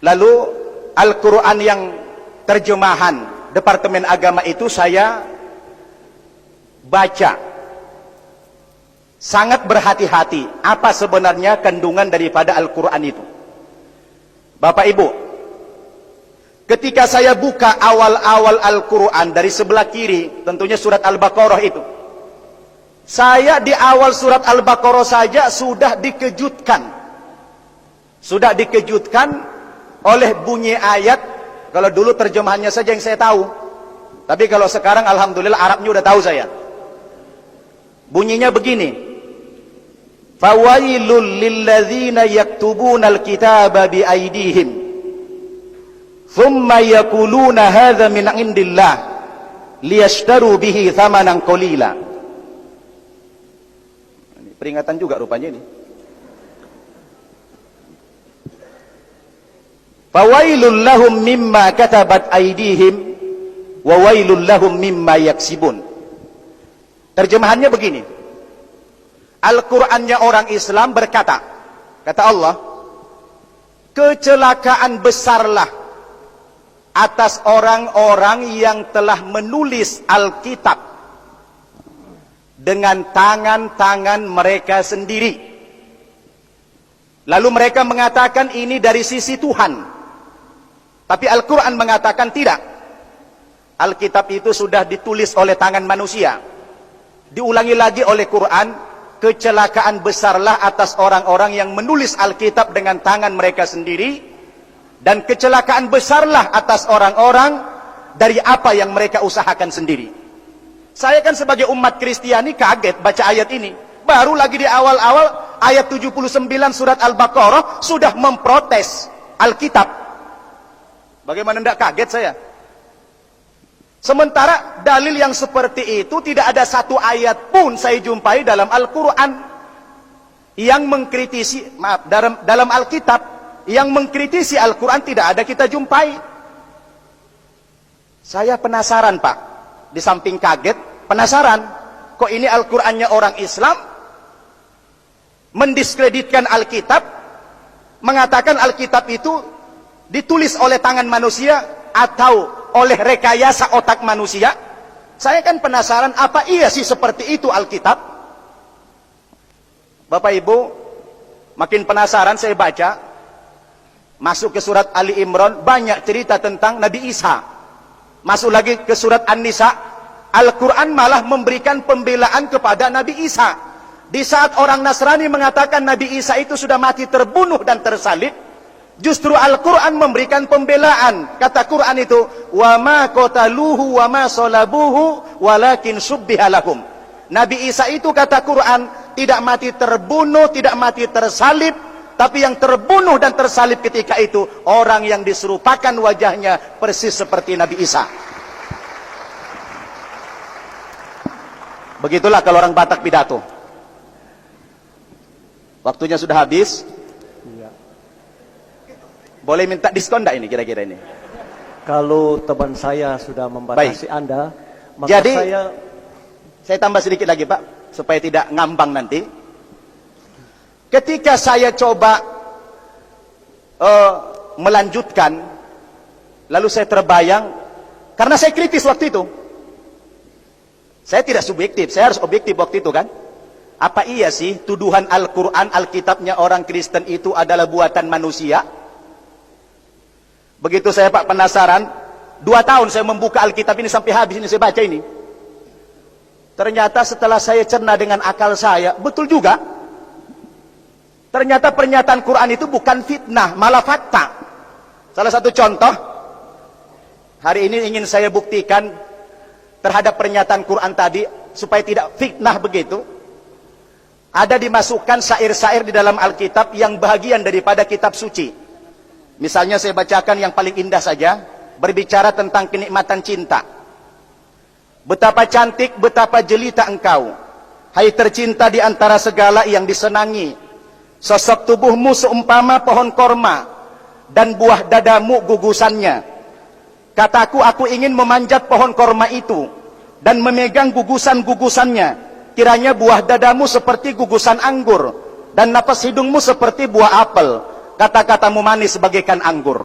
Lalu Al-Quran yang terjemahan Departemen Agama itu saya baca, sangat berhati-hati apa sebenarnya kandungan daripada Al-Quran itu. Bapak Ibu, ketika saya buka awal-awal Al-Quran dari sebelah kiri, tentunya surat Al-Baqarah itu, saya di awal surat Al-Baqarah saja sudah dikejutkan oleh bunyi ayat. Kalau dulu terjemahannya saja yang saya tahu, tapi kalau sekarang alhamdulillah Arabnya udah tahu saya. Bunyinya begini: fawailul lilladzina yaktubunal kitaba biaydihim thumma yaquluna hadza min indillah liyashtaru bihi thamanan qalila. Ini peringatan juga rupanya ini. Fawailul lahum mimma katabat aydihim wa wailul lahum mimma yaksibun. Terjemahannya begini. Al-Qur'annya orang Islam berkata, kata Allah, kecelakaan besarlah atas orang-orang yang telah menulis Alkitab dengan tangan-tangan mereka sendiri. Lalu mereka mengatakan ini dari sisi Tuhan. Tapi Al-Quran mengatakan tidak. Alkitab itu sudah ditulis oleh tangan manusia. Diulangi lagi oleh Quran, kecelakaan besarlah atas orang-orang yang menulis Alkitab dengan tangan mereka sendiri, dan kecelakaan besarlah atas orang-orang dari apa yang mereka usahakan sendiri. Saya kan sebagai umat Kristiani kaget baca ayat ini. Baru lagi di awal-awal ayat 79 surat Al-Baqarah sudah memprotes Alkitab. Bagaimana tidak kaget saya? Sementara dalil yang seperti itu tidak ada satu ayat pun saya jumpai dalam Al-Quran yang mengkritisi, dalam Alkitab yang mengkritisi Al-Quran tidak ada kita jumpai. Saya penasaran Pak, di samping kaget, penasaran, kok ini Al-Qurannya orang Islam mendiskreditkan Alkitab, mengatakan Alkitab itu ditulis oleh tangan manusia atau oleh rekayasa otak manusia. Saya kan penasaran, apa iya sih seperti itu Alkitab? Bapak Ibu, makin penasaran saya baca, masuk ke surat Ali Imran, banyak cerita tentang Nabi Isa. Masuk lagi ke surat An-Nisa, Al-Quran malah memberikan pembelaan kepada Nabi Isa. Di saat orang Nasrani mengatakan Nabi Isa itu sudah mati terbunuh dan tersalib, justru Al-Quran memberikan pembelaan. Kata Quran itu, wa ma qataluhu wa ma salabuhu walakin syubbiha lahum. Nabi Isa itu kata Quran tidak mati terbunuh, tidak mati tersalib, tapi yang terbunuh dan tersalib ketika itu orang yang diserupakan wajahnya persis seperti Nabi Isa. Begitulah kalau orang Batak pidato. Waktunya sudah habis. Boleh minta diskon enggak ini kira-kira ini? Kalau teman saya sudah membatasi Anda, maka jadi, saya tambah sedikit lagi Pak, supaya tidak ngambang nanti. Ketika saya coba melanjutkan, lalu saya terbayang, karena saya kritis waktu itu. Saya tidak subjektif, saya harus objektif waktu itu kan. Apa iya sih tuduhan Al-Quran, Alkitabnya orang Kristen itu adalah buatan manusia? Begitu saya Pak penasaran, 2 tahun saya membuka Alkitab ini sampai habis ini saya baca ini. Ternyata setelah saya cerna dengan akal saya, betul juga. Ternyata pernyataan Quran itu bukan fitnah, malah fakta. Salah satu contoh, hari ini ingin saya buktikan terhadap pernyataan Quran tadi, supaya tidak fitnah begitu. Ada dimasukkan syair-syair di dalam Alkitab yang bahagian daripada kitab suci. Misalnya saya bacakan yang paling indah saja, berbicara tentang kenikmatan cinta. Betapa cantik, betapa jelita engkau, hai tercinta di antara segala yang disenangi. Sosok tubuhmu seumpama pohon korma, dan buah dadamu gugusannya. Kataku, aku ingin memanjat pohon korma itu, dan memegang gugusan-gugusannya. Kiranya buah dadamu seperti gugusan anggur, dan napas hidungmu seperti buah apel. Kata-katamu manis bagaikan anggur.